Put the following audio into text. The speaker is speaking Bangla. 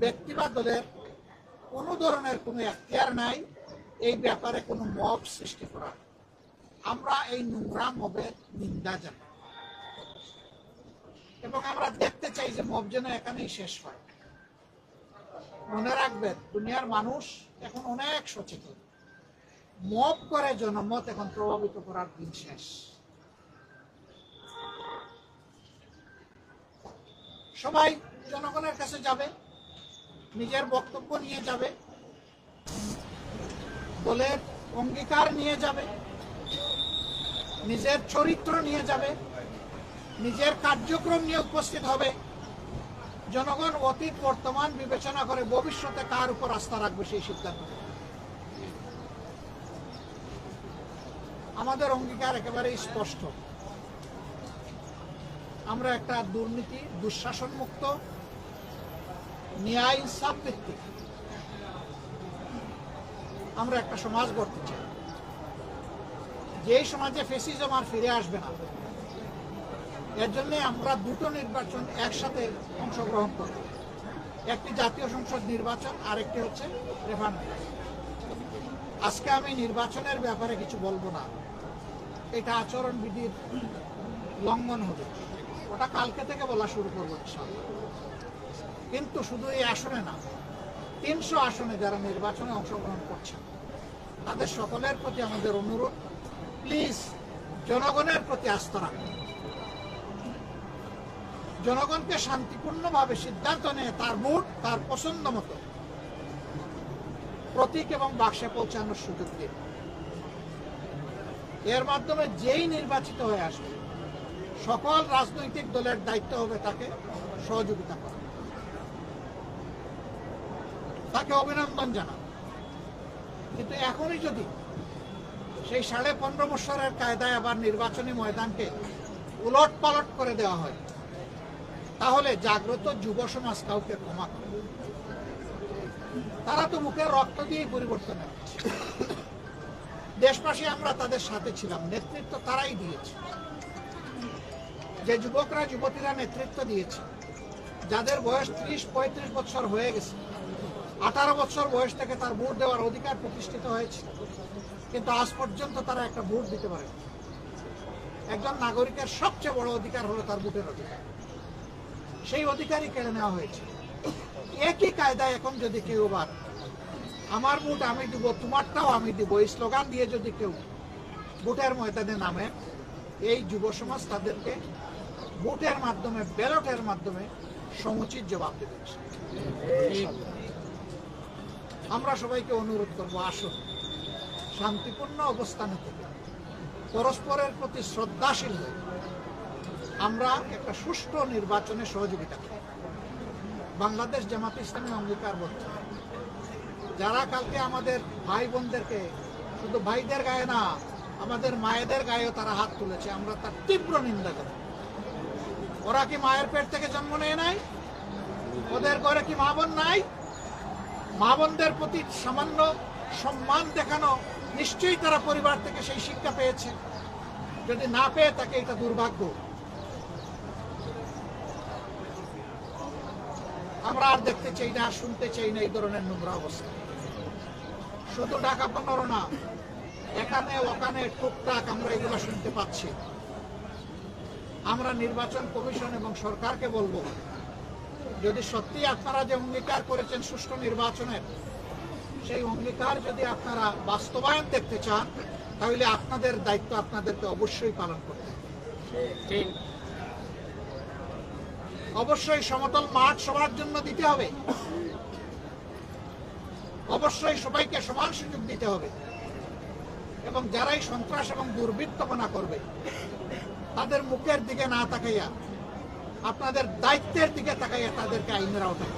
ব্যক্তি বা দলের কোনো ধরনের কোনো এখতিয়ার নাই এই ব্যাপারে কোনো মব সৃষ্টি করার। আমরা এই নোংরা মবের নিন্দা জানাই এবং আমরা দেখতে চাই যে মব যেন এখানেই শেষ হয়। মনে রাখবেন, দুনিয়ার মানুষ এখন অনেক সচেতন। মব করে জনমত এখন প্রভাবিত করার দিন শেষ। সবাই জনগণের কাছে যাবে, নিজের বক্তব্য নিয়ে যাবে, দলের অঙ্গীকার নিয়ে যাবে, নিজের চরিত্র নিয়ে যাবে, নিজের কার্যক্রম নিয়ে উপস্থিত হবে। জনগণ অতীত বর্তমান বিবেচনা করে ভবিষ্যতে কার উপর আস্থা রাখবে সেই সিদ্ধান্ত। আমাদের অঙ্গীকার একেবারেই স্পষ্ট। আমরা একটা দুর্নীতি, দুঃশাসন মুক্ত, ন্যায় ইনসাফ ভিত্তিক আমরা একটা সমাজ গড়তে চাই, যেই সমাজে ফ্যাসিজম আর ফিরে আসবে না। এর জন্য আমরা দুটো নির্বাচন একসাথে অংশগ্রহণ করব, একটি জাতীয় সংসদ নির্বাচন আর একটি হচ্ছে রেফারেন্ডাম। আজকে আমি নির্বাচনের ব্যাপারে কিছু বলবো না, এটা আচরণবিধির লঙ্ঘন হবে, ওটা কালকে থেকে বলা শুরু করবো ইনশাআল্লাহ। কিন্তু শুধু এই আসনে না, 300 আসনে যারা নির্বাচনে অংশগ্রহণ করছেন তাদের সকলের প্রতি আমাদের অনুরোধ, প্লিজ জনগণের প্রতি আস্থা রাখুন। জনগণকে শান্তিপূর্ণভাবে সিদ্ধান্ত নিয়ে তার ভোট তার পছন্দ মতো প্রতীক এবং বাক্সে পৌঁছানোর সুযোগ দিন। এর মাধ্যমে যেই নির্বাচিত হয়ে আসবে সকল রাজনৈতিক দলের দায়িত্ব হবে তাকে সহযোগিতা করা, তাকে অভিনন্দন জানানো। কিন্তু এখনই যদি সেই 15.5 বছরের কায়দায় আবার নির্বাচনী ময়দানকে উলট পালট করে দেওয়া হয়, তাহলে জাগ্রত যুব সমাজ কাউকে ক্ষমা করে। তারা তো মুখের রক্ত দিয়েই পরিবর্তন হচ্ছে। দেশবাসী আমরা তাদের সাথে ছিলাম, নেতৃত্ব তারাই দিয়েছে। যে যুবকরা যুবতীরা নেতৃত্ব দিয়েছে, যাদের বয়স 30-35 বছর হয়ে গেছে, 18 বছর বয়স থেকে তার ভোট দেওয়ার অধিকার প্রতিষ্ঠিত হয়েছে, কিন্তু আজ পর্যন্ত তারা একটা ভোট দিতে পারে। একজন নাগরিকের সবচেয়ে বড় অধিকার হলো তার ভোটের অধিকার, সেই অধিকারই কেড়ে নেওয়া হয়েছে। একই কায়দায় এখন যদি কেউ আবার আমার ভোট আমি দিব, তোমারটাও আমি দিব, এই স্লোগান দিয়ে যদি কেউ ভোটের ময়দানে নামে, এই যুব সমাজ তাদেরকে ভোটের মাধ্যমে, ব্যালটের মাধ্যমে সমুচিত জবাব দেবে। আমরা সবাইকে অনুরোধ করবো, আসুন শান্তিপূর্ণ অবস্থানে থেকে পরস্পরের প্রতি শ্রদ্ধাশীল হয়ে আমরা একটা সুষ্ঠু নির্বাচনে সহযোগিতা করি। বাংলাদেশ জামাতে ইসলামী অঙ্গীকারবদ্ধ, যারা কালকে আমাদের ভাই বোনদেরকে, শুধু ভাইদের গায়ে না, আমাদের মায়েদের গায়েও তারা হাত তুলেছে, আমরা তার তীব্র নিন্দা করি। ওরা কি মায়ের পেট থেকে জন্ম নেয় নাই? ওদের ঘরে কি মা বোন নাই? মা বোনদের প্রতি সামান্য সম্মান দেখানো, নিশ্চয়ই তারা পরিবার থেকে সেই শিক্ষা পেয়েছে। যদি না পেয়ে থাকে, এটা দুর্ভাগ্য। আমরা আর দেখতে চাই না, শুনতে চাই না এই ধরনের নোংরা অবস্থা। শুধু ঢাকা 15 না, এখানে ওখানে টুকটাক আমরা এগুলো শুনতে পাচ্ছি। আমরা নির্বাচন কমিশন এবং সরকারকে বলবো, যদি সত্যি আপনারা যে অঙ্গীকার করেছেন সুষ্ঠু নির্বাচনের, সেই অঙ্গীকার যদি আপনারা বাস্তবায়ন দেখতে চান, তাহলে আপনাদের দায়িত্ব আপনাদেরকে অবশ্যই পালন করতে হবে। অবশ্যই সমতল মাঠ সবার জন্য দিতে হবে, অবশ্যই সবাইকে সমান সুযোগ দিতে হবে, এবং যারাই সন্ত্রাস এবং দুর্বৃত্তপনা করবে তাদের মুখের দিকে না তাকাইয়া আপনাদের দায়িত্বের দিকে তাকাইয়া তাদেরকে আইনের আওতায়